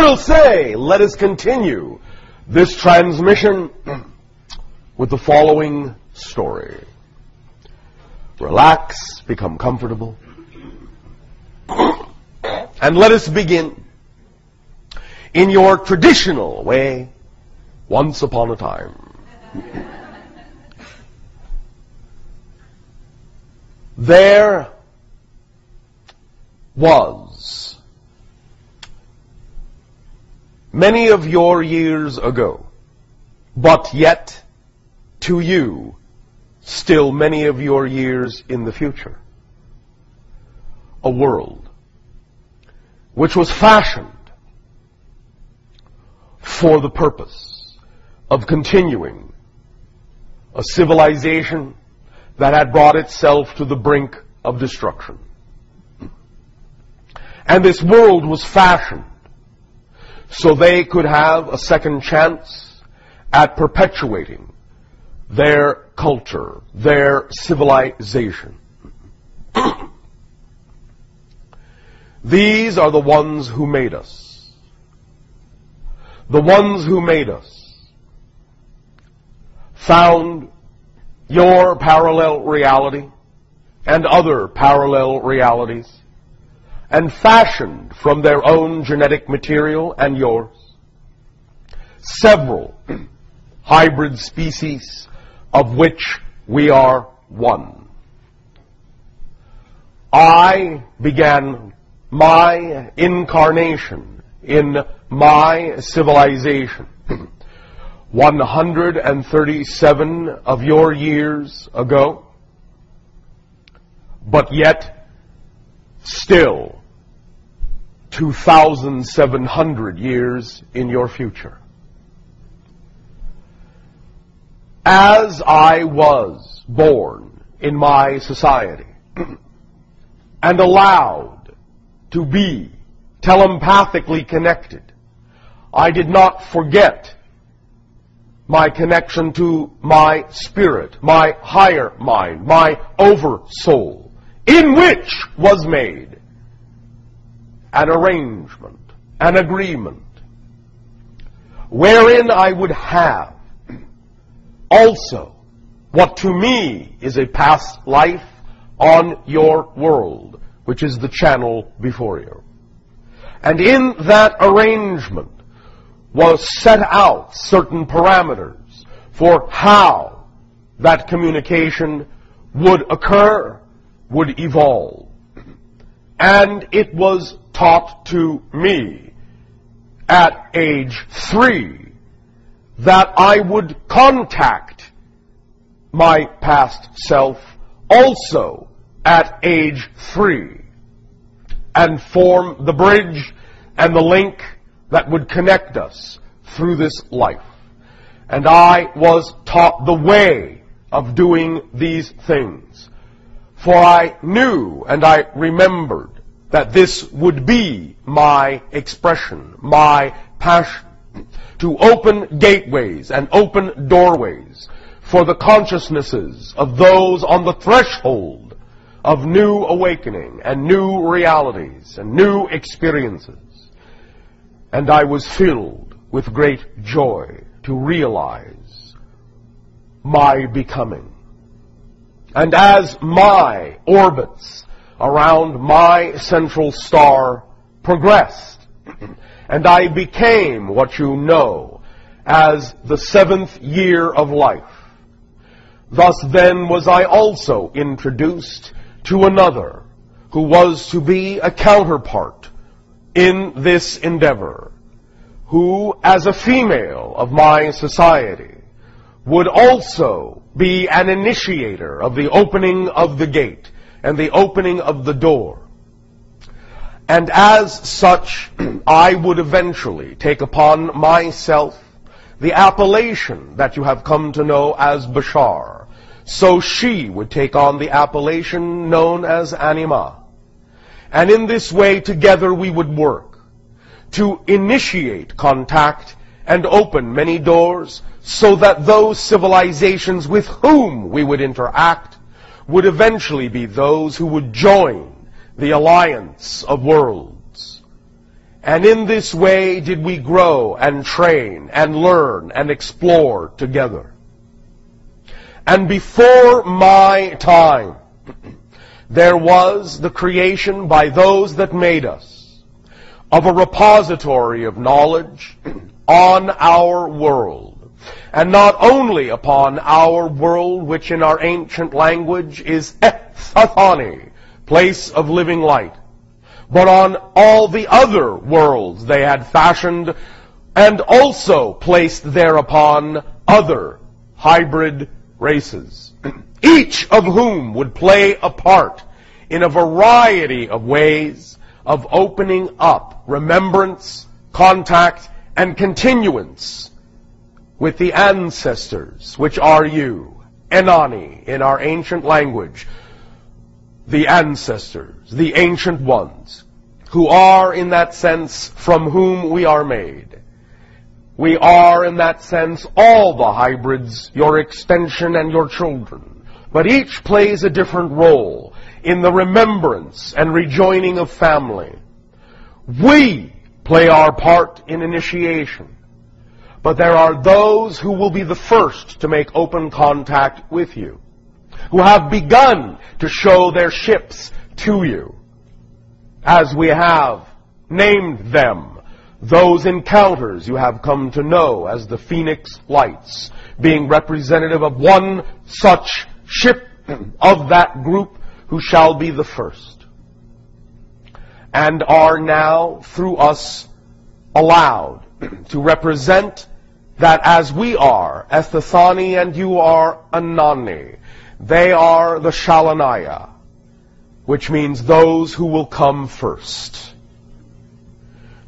will say, let us continue this transmission with the following story. Relax, become comfortable, and let us begin in your traditional way, once upon a time. There was, many of your years ago, but yet to you, still many of your years in the future, a world which was fashioned for the purpose of continuing a civilization that had brought itself to the brink of destruction. And this world was fashioned so they could have a second chance at perpetuating their culture, their civilization. These are the ones who made us. The ones who made us found your parallel reality and other parallel realities and fashioned from their own genetic material and yours several hybrid species of which we are one. I began my incarnation in my civilization 137 of your years ago, but yet still 2,700 years in your future. As I was born in my society and allowed to be telepathically connected, I did not forget my connection to my spirit, my higher mind, my oversoul, in which was made an arrangement, an agreement, wherein I would have also what to me is a past life on your world, which is the channel before you. And in that arrangement was set out certain parameters for how that communication would occur, would evolve. And it was taught to me at age 3 that I would contact my past self also at age 3 and form the bridge and the link that would connect us through this life. And I was taught the way of doing these things. For I knew and I remembered that this would be my expression, my passion, to open gateways and open doorways for the consciousnesses of those on the threshold of new awakening and new realities and new experiences. And I was filled with great joy to realize my becoming. And as my orbits around my central star progressed, and I became what you know as the 7th year of life, thus then was I also introduced to another who was to be a counterpart in this endeavor, who, as a female of my society, would also be an initiator of the opening of the gate and the opening of the door. And as such, I would eventually take upon myself the appellation that you have come to know as Bashar. So she would take on the appellation known as Anima. And in this way, together we would work to initiate contact and open many doors so that those civilizations with whom we would interact would eventually be those who would join the alliance of worlds. And in this way did we grow and train and learn and explore together. And before my time, there was the creation by those that made us of a repository of knowledge on our world. And not only upon our world, which in our ancient language is Ethathani, place of living light, but on all the other worlds they had fashioned and also placed thereupon other hybrid races, each of whom would play a part in a variety of ways of opening up remembrance, contact, and continuance with the ancestors, which are you, Enani, in our ancient language, the ancestors, the ancient ones, who are in that sense from whom we are made. We are in that sense all the hybrids, your extension and your children, but each plays a different role in the remembrance and rejoining of family. We play our part in initiation, but there are those who will be the first to make open contact with you, who have begun to show their ships to you, as we have named them, those encounters you have come to know as the Phoenix Lights, being representative of one such ship of that group who shall be the first, and are now through us allowed to represent that as we are Ethithani and you are Anani, they are the Shalanaya, which means those who will come first.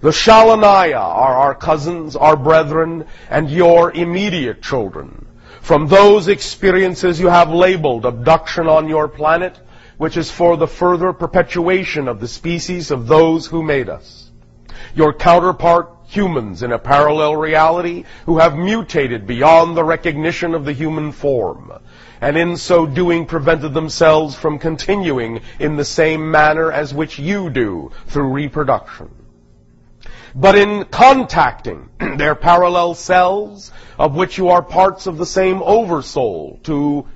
The Shalanaya are our cousins, our brethren, and your immediate children. From those experiences you have labeled abduction on your planet, which is for the further perpetuation of the species of those who made us. Your counterpart humans in a parallel reality who have mutated beyond the recognition of the human form, and in so doing prevented themselves from continuing in the same manner as which you do through reproduction. But in contacting their parallel selves, of which you are parts of the same oversoul, to,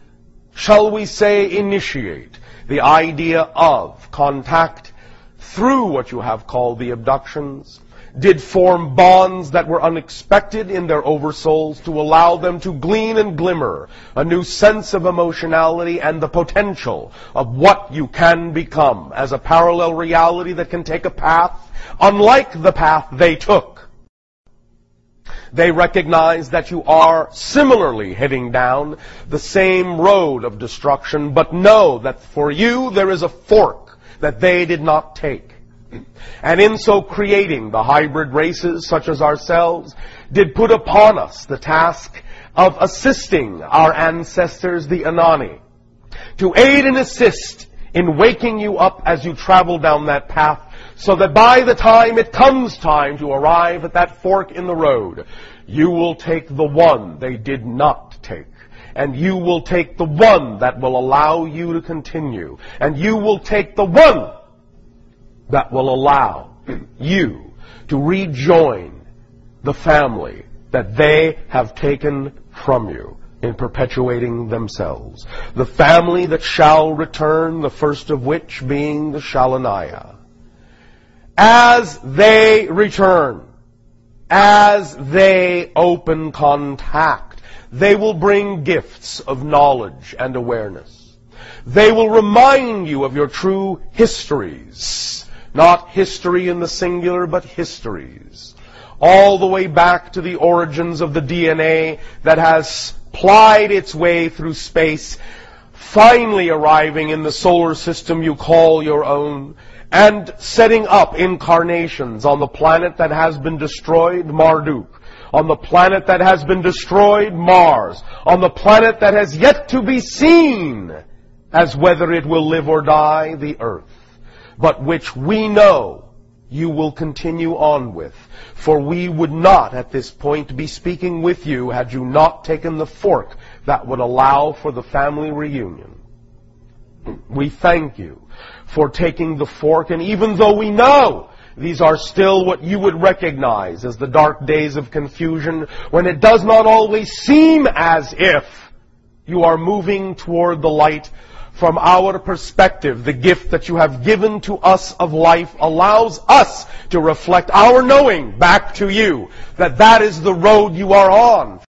shall we say, initiate the idea of contact through what you have called the abductions, did form bonds that were unexpected in their oversouls to allow them to glean and glimmer a new sense of emotionality and the potential of what you can become as a parallel reality that can take a path unlike the path they took. They recognize that you are similarly heading down the same road of destruction, but know that for you there is a fork that they did not take. And in so creating the hybrid races, such as ourselves, did put upon us the task of assisting our ancestors, the Anani, to aid and assist in waking you up as you travel down that path, so that by the time it comes time to arrive at that fork in the road, you will take the one they did not take. And you will take the one that will allow you to continue. And you will take the one that will allow you to rejoin the family that they have taken from you in perpetuating themselves. The family that shall return, the first of which being the Shalanaya. As they return, as they open contact, they will bring gifts of knowledge and awareness. They will remind you of your true histories. Not history in the singular, but histories. All the way back to the origins of the DNA that has plied its way through space, finally arriving in the solar system you call your own, and setting up incarnations on the planet that has been destroyed, Marduk, on the planet that has been destroyed, Mars, on the planet that has yet to be seen as whether it will live or die, the Earth, but which we know you will continue on with. For we would not at this point be speaking with you had you not taken the fork that would allow for the family reunion. We thank you for taking the fork, and even though we know these are still what you would recognize as the dark days of confusion, when it does not always seem as if you are moving toward the light. From our perspective, the gift that you have given to us of life allows us to reflect our knowing back to you that that is the road you are on.